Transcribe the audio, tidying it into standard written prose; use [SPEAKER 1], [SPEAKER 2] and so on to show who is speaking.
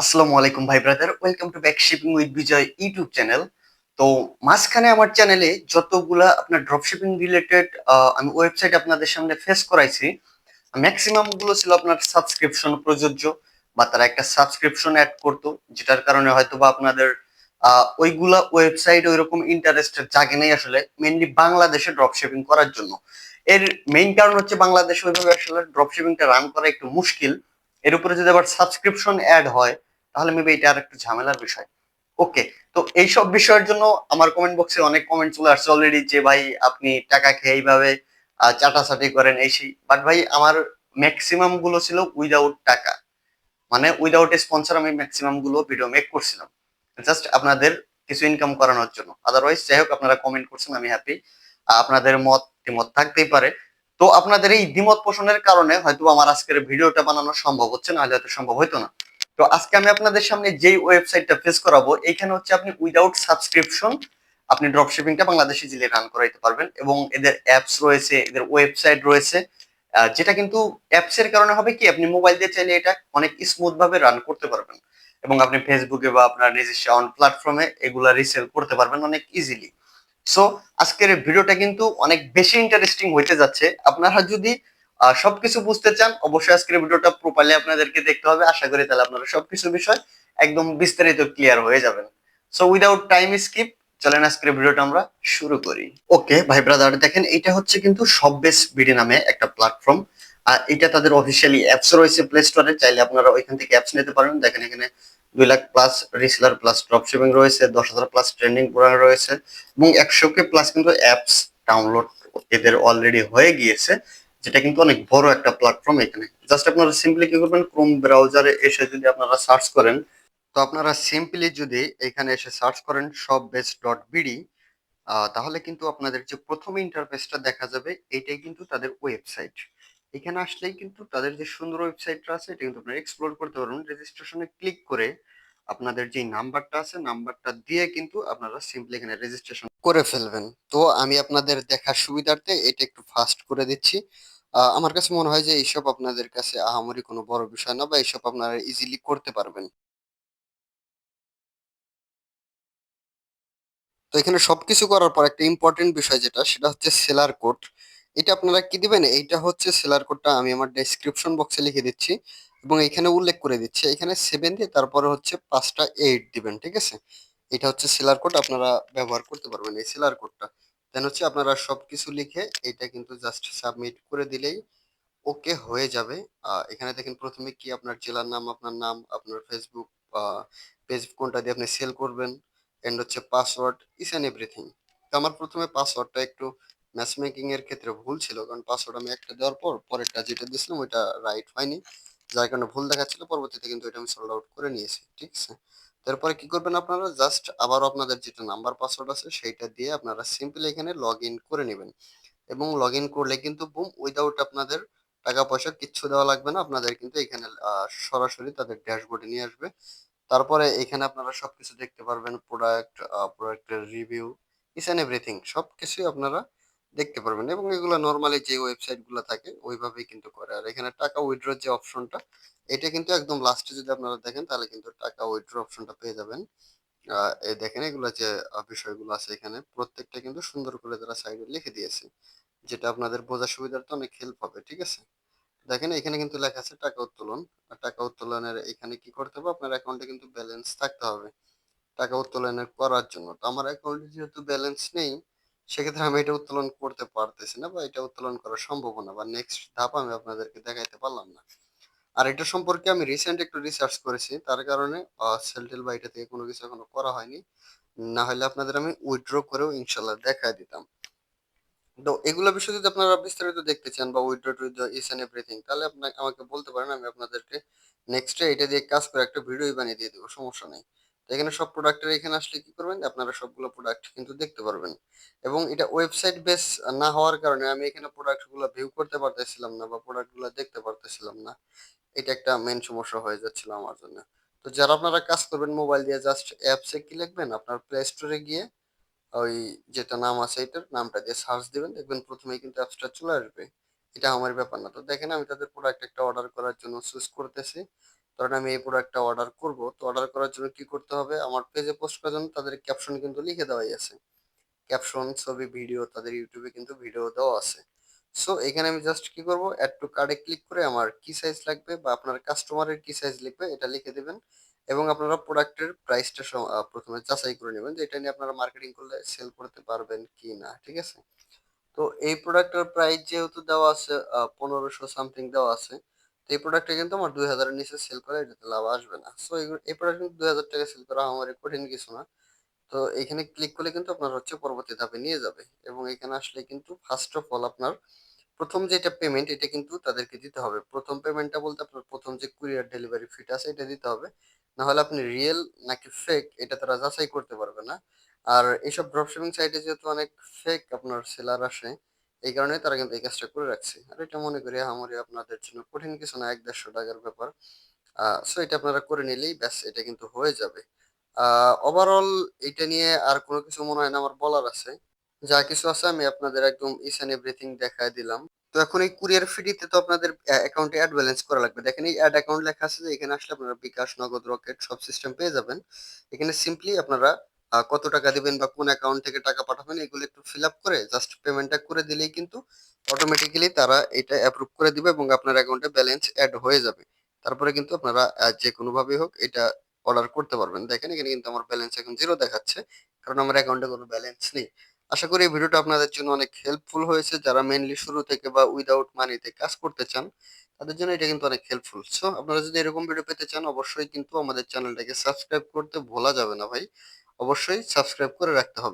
[SPEAKER 1] আসসালামু আলাইকুম ভাই brother, welcome to back shipping with Bijoy YouTube channel. তো মাঝখানে আমার চ্যানেলে যতগুলা আপনার ড্রপ শিপিং রিলেটেড আমি ওয়েবসাইট আপনাদের সামনে ফেস করাইছি, ম্যাক্সিমাম গুলো ছিল আপনার সাবস্ক্রিপশন প্রযোজ্য, বা তারা একটা সাবস্ক্রিপশন অ্যাড করতো, যেটার কারণে হয়তো বা আপনাদের ওইগুলা ওয়েবসাইট ওইরকম ইন্টারেস্টেড জাগে নাই আসলে মেইনলি বাংলাদেশে ড্রপ শিপিং করার জন্য। এর মেইন কারণ হচ্ছে বাংলাদেশে ওইভাবে আসলে ড্রপ শিপিংটা রান করা একটু মুশকিল। এর উপরে যদি আবার সাবস্ক্রিপশন অ্যাড হয় তাহলে মেবি এটা আর একটু ঝামেলার বিষয়। ওকে, তো এইসব বিষয়ের জন্য আমার কমেন্ট বক্সে অনেক কমেন্ট চলে আসছে অলরেডি যে ভাই আপনি টাকা খেয়ে এইভাবে চাটাচাটি করেন এই সেই, বাট ভাই আমার ম্যাক্সিমাম গুলো ছিল উইদাউট টাকা, মানে উইদাউট স্পন্সর আমি ম্যাক্সিমাম গুলো ভিডিও মেক করছিলাম জাস্ট আপনাদের কিছু ইনকাম করানোর জন্য। আদারওয়াইজ যাই হোক, আপনারা কমেন্ট করছেন, আমি হ্যাপি। আপনাদের মত দ্বিমত থাকতেই পারে। তো আপনাদের এই দ্বিমত পোষণের কারণে হয়তো আমার আজকের ভিডিওটা বানানো সম্ভব হচ্ছে, না হলে হয়তো সম্ভব হইতো না। তো আজকে আমি আপনাদের সামনে যেই ওয়েবসাইটটা ফেস করাবো, এইখানে হচ্ছে আপনি উইদাউট সাবস্ক্রিপশন আপনি ড্রপ শিপিংটা বাংলাদেশে জিলে রান করাইতে পারবেন, এবং এদের অ্যাপস রয়েছে, এদের ওয়েবসাইট রয়েছে। যেটা কিন্তু অ্যাপস এর কারণে হবে কি, আপনি মোবাইল দিয়ে চাইলে এটা অনেক স্মুথ ভাবে রান করতে পারবেন, এবং আপনি ফেসবুকে বা আপনার নিজস্ব অন প্ল্যাটফর্মে এগুলা রিসেল করতে পারবেন অনেক ইজিলি। সো আজকের এই ভিডিওটা কিন্তু অনেক বেশি ইন্টারেস্টিং হইতে যাচ্ছে। আপনারা যদি সবকিছু বুঝতে চান, অবশ্যই আজকের ভিডিওটা প্রপারলি আপনাদেরকে দেখতে হবে। আশা করি তাহলে আপনারা সবকিছু বিষয় একদম বিস্তারিত ক্লিয়ার হয়ে যাবেন। সো উইদাউট টাইম স্কিপ, চলেন আজকের ভিডিওটা আমরা শুরু করি। ওকে ভাই ব্রাদার, দেখেন এটা হচ্ছে কিন্তু সববেস বিডি নামে একটা প্ল্যাটফর্ম। আর এটা তাদের অফিসিয়ালি অ্যাপস রয়েছে প্লে স্টোরে, চাইলে আপনারা ওইখান থেকে অ্যাপস নিতে পারেন। দেখেন এখানে 2 lakh plus reseller plus drop shipping রয়েছে, 10,000 প্লাস ট্রেন্ডিং প্রোগ্রাম রয়েছে, এবং 100K প্লাস কিন্তু অ্যাপস ডাউনলোড এদের অলরেডি হয়ে গিয়েছে, যেটা কিন্তু অনেক বড় একটা প্ল্যাটফর্ম। এখানে জাস্ট আপনারা সিম্পলি কি করবেন, ক্রোম ব্রাউজারে এসে যদি আপনারা সার্চ করেন, তো আপনারা সিম্পলি যদি এখানে এসে সার্চ করেন shopbase.bd, তাহলে কিন্তু আপনাদের যে প্রথম ইন্টারফেসটা দেখা যাবে, এইটাই কিন্তু তাদের ওয়েবসাইট। এখানে আসলেই কিন্তু তাদের যে সুন্দর ওয়েবসাইটটা আছে এটা কিন্তু আপনারা এক্সপ্লোর করতে পারবেন। রেজিস্ট্রেশনে ক্লিক করে আপনাদের যে নাম্বারটা আছে নাম্বারটা দিয়ে কিন্তু আপনারা সিম্পলি এখানে রেজিস্ট্রেশন করে ফেলবেন। তো আমি আপনাদের দেখার সুবিধার্থে এটা একটু ফাস্ট করে দিচ্ছি। আমার কাছে মনে হয় যে এইসব আপনাদের কাছে আহামরি কোনো বড় বিষয় না, বা এইসব আপনারা ইজিলি করতে পারবেন। তো এখানে সবকিছু করার পর একটা ইম্পর্টেন্ট বিষয় যেটা, সেটা হচ্ছে সেলার কোড। এটা আপনারা কি দিবেন, এইটা হচ্ছে সেলার কোডটা আমি আমার ডেসক্রিপশন বক্সে লিখে দিচ্ছি, এবং এখানে উল্লেখ করে দিচ্ছি। এখানে 7 দিয়ে তারপরে হচ্ছে 5টা 8 দিবেন, ঠিক আছে? এটা হচ্ছে সেলার কোড, আপনারা ব্যবহার করতে পারবেন এই সেলার কোডটা। দেন হচ্ছে আপনারা সবকিছু লিখে এটা কিন্তু জাস্ট সাবমিট করে দিলেই ওকে হয়ে যাবে। এখানে দেখেন প্রথমে কি আপনার জেলার নাম, আপনার নাম, আপনার ফেসবুক পেজ কোনটা দিয়ে আপনি সেল করবেন, এন্ড হচ্ছে পাসওয়ার্ড, ইচ এন্ড এভরিথিং। তো আমার প্রথমে পাসওয়ার্ডটা একটু ম্যাচ মেকিং এর ক্ষেত্রে ভুল ছিল, কারণ পাসওয়ার্ড আমি একটা দেওয়ার পর পরেরটা যেটা দিয়েছিলাম ওইটা রাইট হয়নি, যার কারণে ভুল দেখাচ্ছিল। পরবর্তীতে কিন্তু এটা আমি সল্ট আউট করে নিয়েছি, ঠিক আছে? তারপরে কি করবেন, আপনারা জাস্ট আবারও আপনাদের যেটা নাম্বার পাসওয়ার্ড আছে সেইটা দিয়ে আপনারা সিম্পলি এখানে লগ ইন করে নেবেন, এবং লগ ইন করলে কিন্তু বুম, উইদাউট আপনাদের টাকা পয়সা কিচ্ছু দেওয়া লাগবে না। আপনাদের কিন্তু এখানে সরাসরি তাদের ড্যাশবোর্ডে নিয়ে আসবে। তারপরে এখানে আপনারা সবকিছু দেখতে পারবেন, প্রোডাক্ট, প্রোডাক্টের রিভিউ, ইচ এন্ড এভরিথিং সবকিছুই আপনারা দেখতে পারবেন, এবং এগুলো নর্মালি যে ওয়েবসাইট গুলো থাকে ওইভাবেই কিন্তু করে। আর এখানে টাকা উইথড্র যে অপশনটা, এটা কিন্তু একদম লাস্টে যদি আপনারা দেখেন তাহলে কিন্তু টাকা উইথড্র অপশনটা পেয়ে যাবেন। এই দেখেন এগুলা যে বিষয়গুলো আছে এখানে প্রত্যেকটা কিন্তু সুন্দর করে তারা সাইডে লিখে দিয়েছে, যেটা আপনাদের বোঝার সুবিধার্থে অনেক হেল্প হবে, ঠিক আছে? দেখেন এখানে কিন্তু লেখা আছে টাকা উত্তোলন। আর টাকা উত্তোলনের এখানে কি করতে হবে, আপনার অ্যাকাউন্টে কিন্তু ব্যালেন্স থাকতে হবে টাকা উত্তোলনের করার জন্য। তো আমার অ্যাকাউন্টে যেহেতু ব্যালেন্স নেই, সেক্ষেত্রে আমি এটা উত্তোলন করতে পারতেছি না, বা এটা উত্তোলন করা সম্ভব না, বা নেক্সট ধাপ আমি আপনাদেরকে দেখাইতে পারলাম না। আর এটা সম্পর্কে আমি রিসেন্ট একটু রিসার্চ করেছি, তার কারণে সেলটেল বা এটা থেকে কোনো কিছু এখনো করা হয়নি। না হলে আপনাদের আমি উইথড্র করেও ইনশাল্লাহ দেখায় দিতাম। তো এগুলো বিষয় যদি আপনারা বিস্তারিত দেখতে চান, বা withdraw to each and everything, তাহলে আপনাকে আমাকে বলতে পারেন, আমি আপনাদেরকে নেক্সট এটা দিয়ে কাজ করে একটা ভিডিও বানিয়ে দিয়ে দেবো, সমস্যা নেই। তো এখানে সব প্রোডাক্টের এখানে আসলে কি করবেন, আপনারা সবগুলো প্রোডাক্ট কিন্তু দেখতে পারবেন। এবং এটা ওয়েবসাইট বেস না হওয়ার কারণে আমি এখানে প্রোডাক্ট গুলো ভিউ করতে পারতেছিলাম না, বা প্রোডাক্ট গুলো দেখতে পারতেছিলাম না। এটা একটা মেন সমস্যা হয়ে যাচ্ছিল আমার জন্য। তো যারা আপনারা কাজ করবেন মোবাইল দিয়ে, জাস্ট অ্যাপসে কি লিখবেন, আপনার প্লে স্টোরে গিয়ে ওই যেটা নাম আছে এটার নামটা দিয়ে সার্চ দিবেন, দেখবেন প্রথমেই কিন্তু অ্যাপসটা চলে আসবে। এটা আমার ব্যাপার না। তো দেখেন আমি তাদের প্রোডাক্ট একটা অর্ডার করার জন্য চুজ করতেছি,
[SPEAKER 2] ধরেন আমি এই প্রোডাক্টটা অর্ডার করব, তো অর্ডার করার জন্য কি করতে হবে, আমার পেজে পোস্ট করার জন্য তাদের ক্যাপশন কিন্তু লিখে দেওয়াই আছে। ক্যাপশন, ছবি, ভিডিও, তাদের ইউটিউবে কিন্তু ভিডিও দেওয়া আছে। সো এখানে আমি জাস্ট কি করব, অ্যাড টু কার্ডে ক্লিক করে আমার কি সাইজ লাগবে বা আপনার কাস্টমারের কি সাইজ লিখবে এটা লিখে দিবেন। এবং আপনারা প্রোডাক্টের প্রাইসটা প্রথমে যাচাই করে নেবেন যে এটা নিয়ে আপনারা মার্কেটিং করলে সেল করতে পারবেন কি না, ঠিক আছে? তো এই প্রোডাক্টের প্রাইস যেহেতু দেওয়া আছে 1500 সামথিং দেওয়া আছে, তো এই প্রোডাক্টটা কিন্তু আমার 2000 এর নিচে সেল করে এটাতে লাভ আসবে না। সো এই প্রোডাক্ট কিন্তু 2000 টাকা সেল করা আমার কঠিন কিছু না। তো এখানে ক্লিক করলে কিন্তু আপনার হচ্ছে পরবর্তী ধাপে নিয়ে যাবে। এবং এখানে আসলে কিন্তু ফার্স্ট অফ অল আপনার প্রথম যেটা পেমেন্ট এটা কিন্তু তাদেরকে দিতে হবে। প্রথম পেমেন্টটা বলতে আপনার প্রথম যে কুরিয়ার ডেলিভারি ফিটা আছে এটা দিতে হবে। না হলে আপনি রিয়েল নাকি ফেক এটা তারা যাচাই করতে পারবে না। আর এইসব ড্রপশিপিং সাইটে যেহেতু অনেক ফেক আপনার সেলার আসে, এই কারণে তারা কিন্তু এই কাজটা করে রাখছে। আর এটা মনে করি আহামরি আপনাদের জন্য কঠিন কিছু না, 1-150 টাকার ব্যাপার। সো এটা আপনারা করে নিলেই ব্যাস এটা কিন্তু হয়ে যাবে। ওভারঅল এটা নিয়ে আর কোনো কিছু মনে হয় না আমার বলার আছে। যা কিছু আছে আমি আপনাদের একদম ইচ এন্ড এভরিথিং দেখায় দিলাম। তো এখন এই কুরিয়ার ফিটিতে তো আপনাদের অ্যাকাউন্টে অ্যাড ব্যালেন্স করা লাগবে। দেখেন এই অ্যাড অ্যাকাউন্ট লেখা আছে যে এখানে আসলে আপনারা বিকাশ, নগদ, রকেট সব সিস্টেম পেয়ে যাবেন। এখানে সিম্পলি আপনারা কত টাকা দিবেন বা কোন অ্যাকাউন্ট থেকে টাকা পাঠাবেন এগুলো একটু ফিল আপ করে জাস্ট পেমেন্টটা করে দিলেই কিন্তু অটোমেটিক্যালি তারা এটা অ্যাপ্রুভ করে দিবে এবং আপনার অ্যাকাউন্টে ব্যালেন্স অ্যাড হয়ে যাবে। তারপরে কিন্তু আপনারা যে কোনোভাবেই হোক এটা অর্ডার করতে পারবেন। দেখেন এখানে কিন্তু আমার ব্যালেন্স এখন 0 দেখাচ্ছে। কারণ আমার অ্যাকাউন্টে কোনো ব্যালেন্স নেই। আশা করি এই ভিডিওটা আপনাদের জন্য অনেক হেল্পফুল হয়েছে। যারা মেইনলি শুরু থেকে বা উইদাউট মানিতে কাজ করতে চান, তাদের জন্য এটা কিন্তু অনেক হেল্পফুল। সো আপনারা যদি এরকম ভিডিও পেতে চান অবশ্যই কিন্তু আমাদের চ্যানেলটাকে সাবস্ক্রাইব করতে ভোলা যাবে না ভাই। অবশ্যই সাবস্ক্রাইব করে রাখতে হবে।